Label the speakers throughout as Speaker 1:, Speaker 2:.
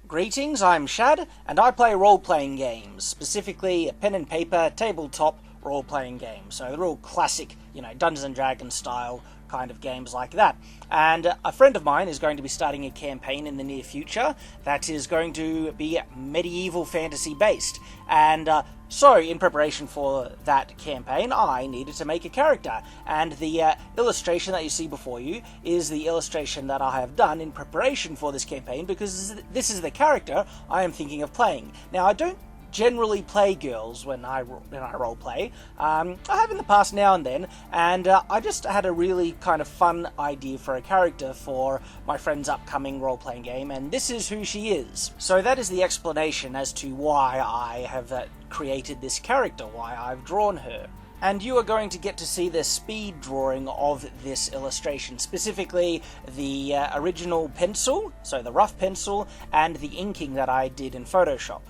Speaker 1: Greetings, I'm Shad, and I play role-playing games, specifically pen and paper, tabletop role-playing games. So the real classic, Dungeons & Dragons style kind of games like that. And a friend of mine is going to be starting a campaign in the near future that is going to be medieval fantasy based. And so, in preparation for that campaign, I needed to make a character. And the illustration that you see before you is the illustration that I have done in preparation for this campaign, because this is the character I am thinking of playing. Now, I don't generally play girls when I role play. I have in the past now and then, and I just had a really kind of fun idea for a character for my friend's upcoming role-playing game, and this is who she is. So that is the explanation as to why I have created this character, why I've drawn her. And you are going to get to see the speed drawing of this illustration, specifically the original pencil, so the rough pencil, and the inking that I did in Photoshop.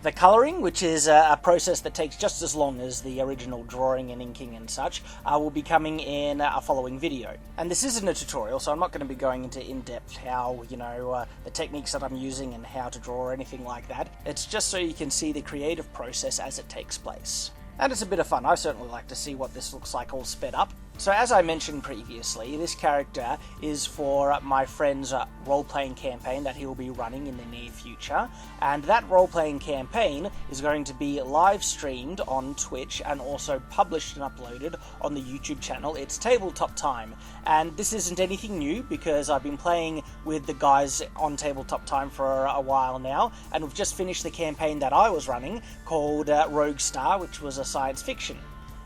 Speaker 1: The colouring, which is a process that takes just as long as the original drawing and inking and such, will be coming in a following video. And this isn't a tutorial, so I'm not going to be going into in-depth how, the techniques that I'm using and how to draw or anything like that. It's just so you can see the creative process as it takes place. And it's a bit of fun. I certainly like to see what this looks like all sped up. So as I mentioned previously, this character is for my friend's role-playing campaign that he'll be running in the near future. And that role-playing campaign is going to be live streamed on Twitch and also published and uploaded on the YouTube channel. It's Tabletop Time. And this isn't anything new because I've been playing with the guys on Tabletop Time for a while now. And we've just finished the campaign that I was running called Rogue Star, which was a science fiction.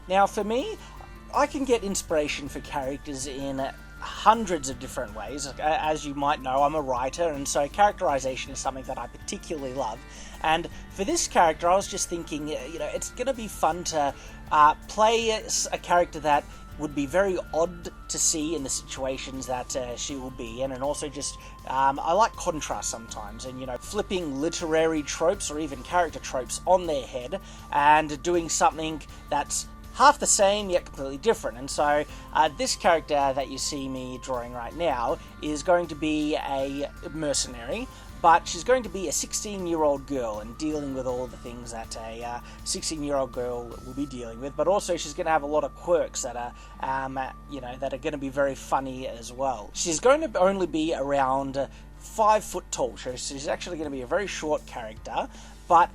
Speaker 1: Now for me, I can get inspiration for characters in hundreds of different ways. As you might know, I'm a writer, and so characterization is something that I particularly love. And for this character, I was just thinking, it's going to be fun to play a character that would be very odd to see in the situations that she will be in, and also just, I like contrast sometimes, and flipping literary tropes or even character tropes on their head and doing something that's half the same yet completely different. And so this character that you see me drawing right now is going to be a mercenary, but she's going to be a 16-year-old girl and dealing with all the things that a 16-year-old girl will be dealing with, but also she's going to have a lot of quirks that are that are going to be very funny as well. She's going to only be around 5 foot tall, so she's actually going to be a very short character, but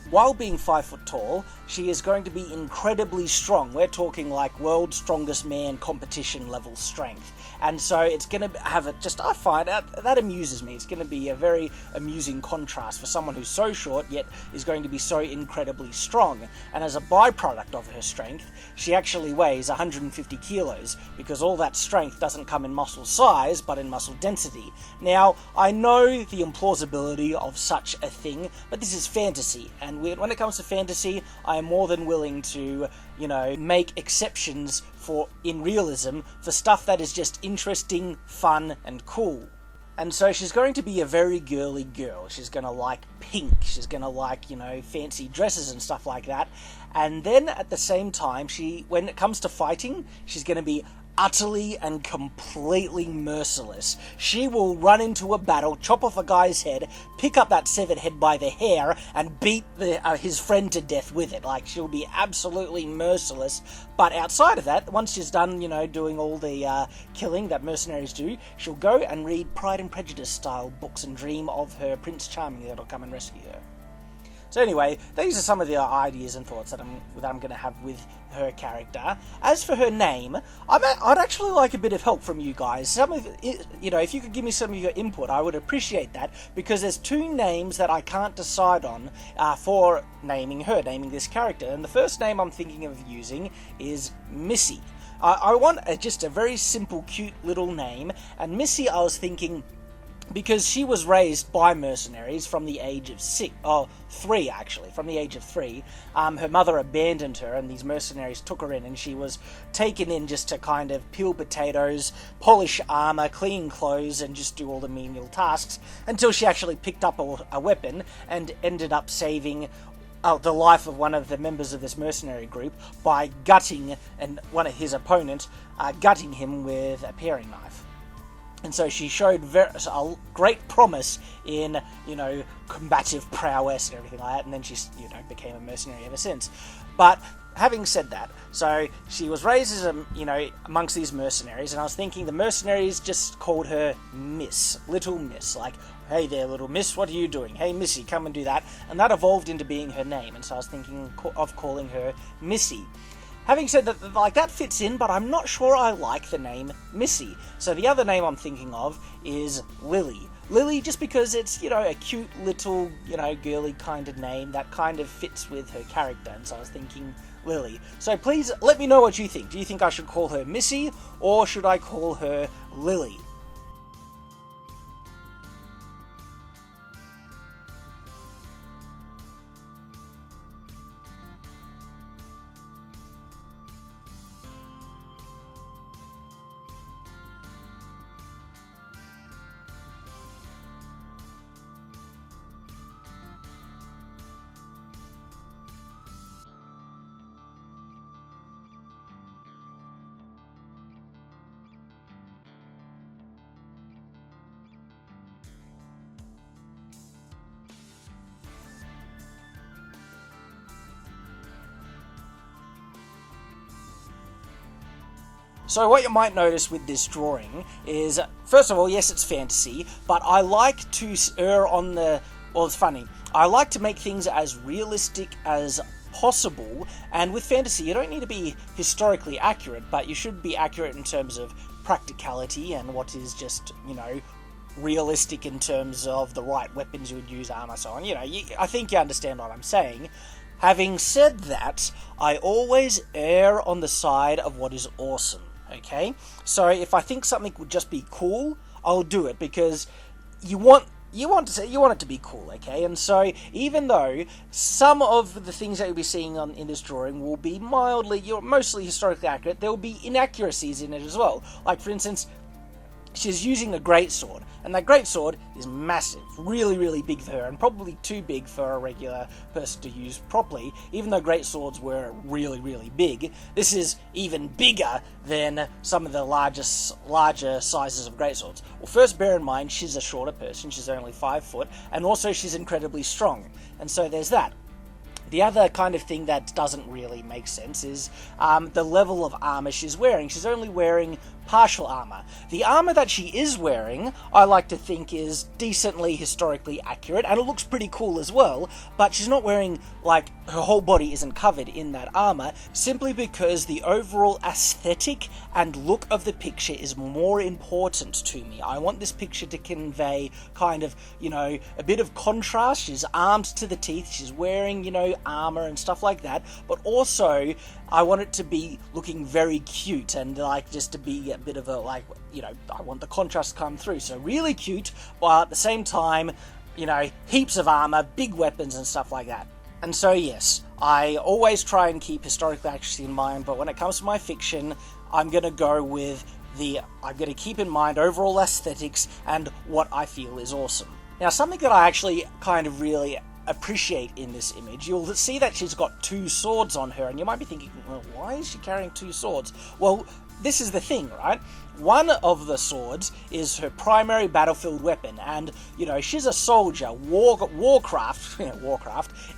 Speaker 1: while being 5 foot tall, she is going to be incredibly strong. We're talking like world's strongest man competition level strength. And so it's going to have I find that amuses me. It's going to be a very amusing contrast for someone who's so short yet is going to be so incredibly strong. And as a byproduct of her strength, she actually weighs 150 kilos because all that strength doesn't come in muscle size but in muscle density. Now, I know the implausibility of such a thing, but this is fantasy. And when it comes to fantasy, I am more than willing to, make exceptions in realism for stuff that is just interesting, fun, and cool. And so she's going to be a very girly girl. She's going to like pink. She's going to like, fancy dresses and stuff like that. And then at the same time, when it comes to fighting, she's going to be utterly and completely merciless. She will run into a battle, chop off a guy's head, pick up that severed head by the hair, and beat his friend to death with it. Like, she'll be absolutely merciless. But outside of that, once she's done, doing all the killing that mercenaries do, she'll go and read Pride and Prejudice style books and dream of her Prince Charming that'll come and rescue her. So anyway, these are some of the ideas and thoughts that I'm going to have with her character. As for her name, I'd actually like a bit of help from you guys. If you could give me some of your input, I would appreciate that, because there's 2 names that I can't decide on for naming this character. And the first name I'm thinking of using is Missy. I want just a very simple, cute little name, and Missy, I was thinking, because she was raised by mercenaries from the age of 3 actually, from the age of 3. Her mother abandoned her and these mercenaries took her in, and she was taken in just to kind of peel potatoes, polish armor, clean clothes, and just do all the menial tasks until she actually picked up a weapon and ended up saving the life of one of the members of this mercenary group by gutting one of his opponents, gutting him with a paring knife. And so she showed a great promise in, combative prowess and everything like that, and then she, became a mercenary ever since. But having said that, so she was raised as amongst these mercenaries, and I was thinking the mercenaries just called her Miss, Little Miss, like, hey there, Little Miss, what are you doing? Hey, Missy, come and do that. And that evolved into being her name, and so I was thinking of calling her Missy. Having said that, that fits in, but I'm not sure I like the name Missy. So the other name I'm thinking of is Lily. Lily, just because it's, a cute little, girly kind of name that kind of fits with her character, and so I was thinking Lily. So please let me know what you think. Do you think I should call her Missy, or should I call her Lily? So what you might notice with this drawing is, first of all, yes, it's fantasy, but I like to err on it's funny. I like to make things as realistic as possible, and with fantasy, you don't need to be historically accurate, but you should be accurate in terms of practicality and what is just, realistic in terms of the right weapons you would use, armor, so on. I think you understand what I'm saying. Having said that, I always err on the side of what is awesome. Okay, so if I think something would just be cool, I'll do it because you want it to be cool. Okay, and so even though some of the things that you'll be seeing in this drawing will be mostly historically accurate, there will be inaccuracies in it as well. Like for instance, she's using a greatsword, and that greatsword is massive, really, really big for her, and probably too big for a regular person to use properly. Even though greatswords were really, really big, this is even bigger than some of the larger sizes of greatswords. Well, first bear in mind, she's a shorter person, she's only 5 foot, and also she's incredibly strong, and so there's that. The other kind of thing that doesn't really make sense is the level of armor she's wearing. She's only wearing partial armor. The armor that she is wearing, I like to think, is decently historically accurate, and it looks pretty cool as well, but she's not wearing, her whole body isn't covered in that armor, simply because the overall aesthetic and look of the picture is more important to me. I want this picture to convey kind of, a bit of contrast. She's armed to the teeth, she's wearing, armor and stuff like that, but also I want it to be looking very cute and just to be a bit of I want the contrast to come through. So really cute, but at the same time, heaps of armor, big weapons and stuff like that. And so yes, I always try and keep historical accuracy in mind, but when it comes to my fiction, I'm going to go with I'm going to keep in mind overall aesthetics and what I feel is awesome. Now, something that I actually kind of really appreciate in this image, you'll see that she's got 2 swords on her, and you might be thinking, well, why is she carrying 2 swords? Well, this is the thing, right? One of the swords is her primary battlefield weapon, and, she's a soldier. Warcraft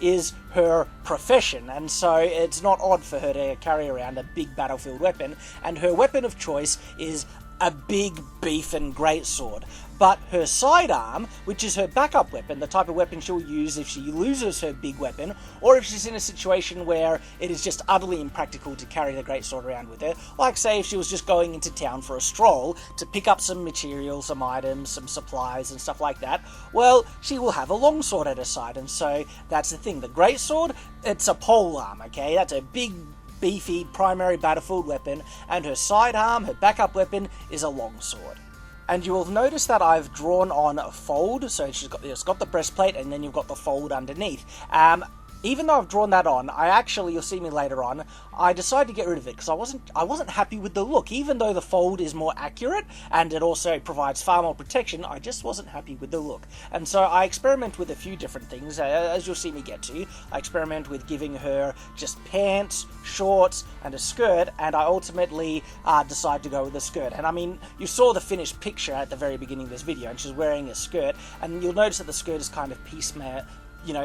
Speaker 1: is her profession, and so it's not odd for her to carry around a big battlefield weapon, and her weapon of choice is a big beefing greatsword. But her sidearm, which is her backup weapon, the type of weapon she'll use if she loses her big weapon, or if she's in a situation where it is just utterly impractical to carry the greatsword around with her, like say if she was just going into town for a stroll to pick up some materials, some items, some supplies and stuff like that, well, she will have a longsword at her side, and so that's the thing. The greatsword, it's a polearm, okay? That's a big, beefy primary battlefield weapon, and her sidearm, her backup weapon, is a longsword. And you will notice that I've drawn on a fold, so it's got the breastplate, and then you've got the fold underneath. even though I've drawn that on, you'll see me later on, I decided to get rid of it because I wasn't happy with the look. Even though the fold is more accurate and it also provides far more protection, I just wasn't happy with the look. And so I experiment with a few different things, as you'll see me get to. I experiment with giving her just pants, shorts, and a skirt, and I ultimately decide to go with a skirt. And I mean, you saw the finished picture at the very beginning of this video, and she's wearing a skirt, and you'll notice that the skirt is kind of piecemeal,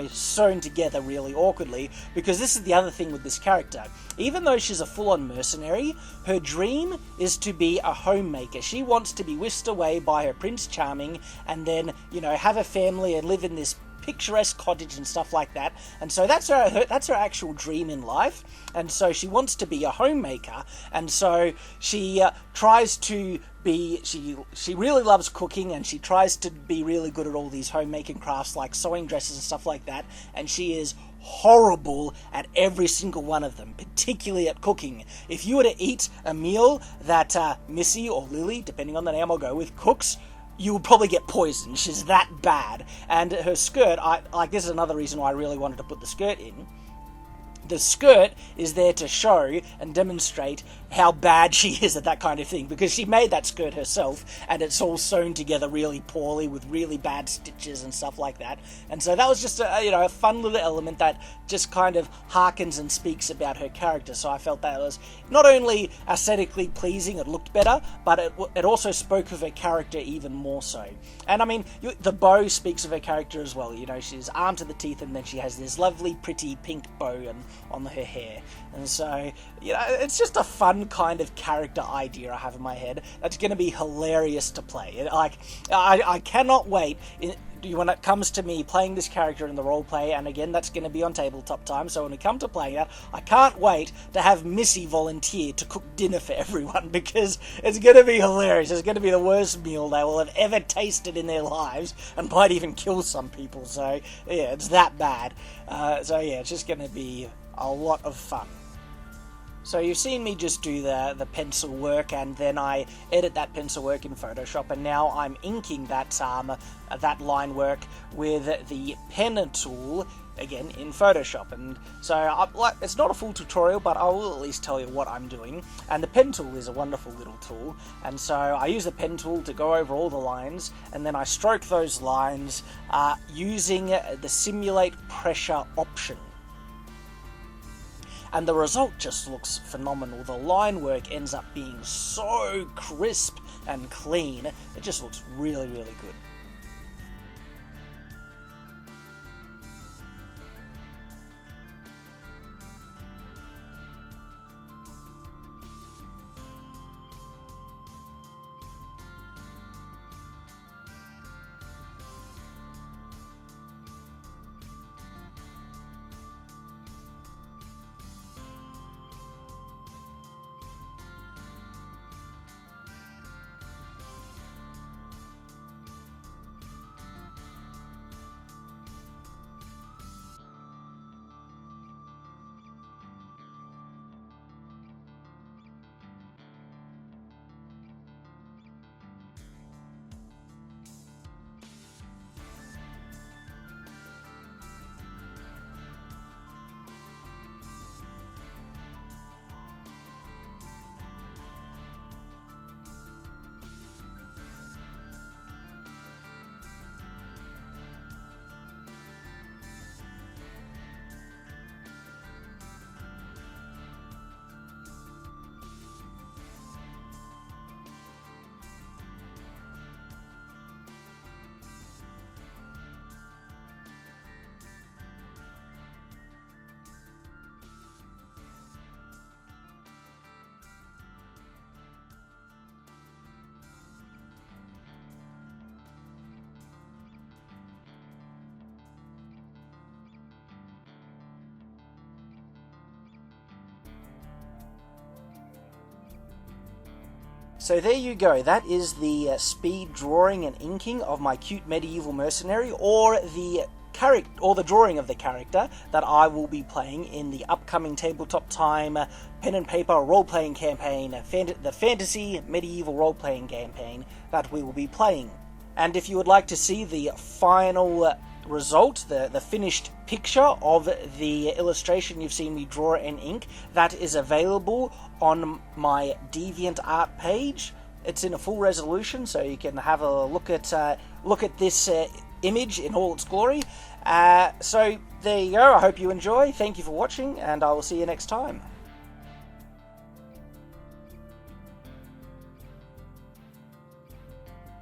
Speaker 1: sewn together really awkwardly, because this is the other thing with this character. Even though she's a full-on mercenary, her dream is to be a homemaker. She wants to be whisked away by her Prince Charming and then, have a family and live in this picturesque cottage and stuff like that. And so that's her actual dream in life. And so she wants to be a homemaker. And so she tries to be, she really loves cooking, and she tries to be really good at all these homemaking crafts like sewing dresses and stuff like that. And she is horrible at every single one of them, particularly at cooking. If you were to eat a meal that Missy or Lily, depending on the name I'll go with, cooks, you would probably get poisoned. She's that bad. And her skirt, this is another reason why I really wanted to put the skirt in. The skirt is there to show and demonstrate how bad she is at that kind of thing, because she made that skirt herself, and it's all sewn together really poorly with really bad stitches and stuff like that. And so that was just a fun little element that just kind of harkens and speaks about her character. So I felt that was not only aesthetically pleasing, it looked better, but it also spoke of her character even more so. And I mean, the bow speaks of her character as well. She's armed to the teeth, and then she has this lovely pretty pink bow on her hair. And so, it's just a fun kind of character idea I have in my head that's going to be hilarious to play. I cannot wait when it comes to me playing this character in the roleplay, and again, that's going to be on Tabletop Time, so when we come to playing that, I can't wait to have Missy volunteer to cook dinner for everyone, because it's going to be hilarious. It's going to be the worst meal they will have ever tasted in their lives, and might even kill some people, so yeah, it's that bad. It's just going to be a lot of fun. So you've seen me just do the pencil work, and then I edit that pencil work in Photoshop, and now I'm inking that line work with the pen tool, again, in Photoshop. And so it's not a full tutorial, but I will at least tell you what I'm doing. And the pen tool is a wonderful little tool, and so I use the pen tool to go over all the lines, and then I stroke those lines using the simulate pressure option. And the result just looks phenomenal. The line work ends up being so crisp and clean. It just looks really, really good. So there you go, that is the speed drawing and inking of my cute medieval mercenary, or the drawing of the character that I will be playing in the upcoming Tabletop Time pen and paper role-playing campaign, the fantasy medieval role-playing campaign that we will be playing. And if you would like to see the final result, the finished picture of the illustration you've seen me draw in ink, that is available on my DeviantArt page. It's in a full resolution, so you can have a look at this image in all its glory. So there you go. I hope you enjoy. Thank you for watching, and I will see you next time.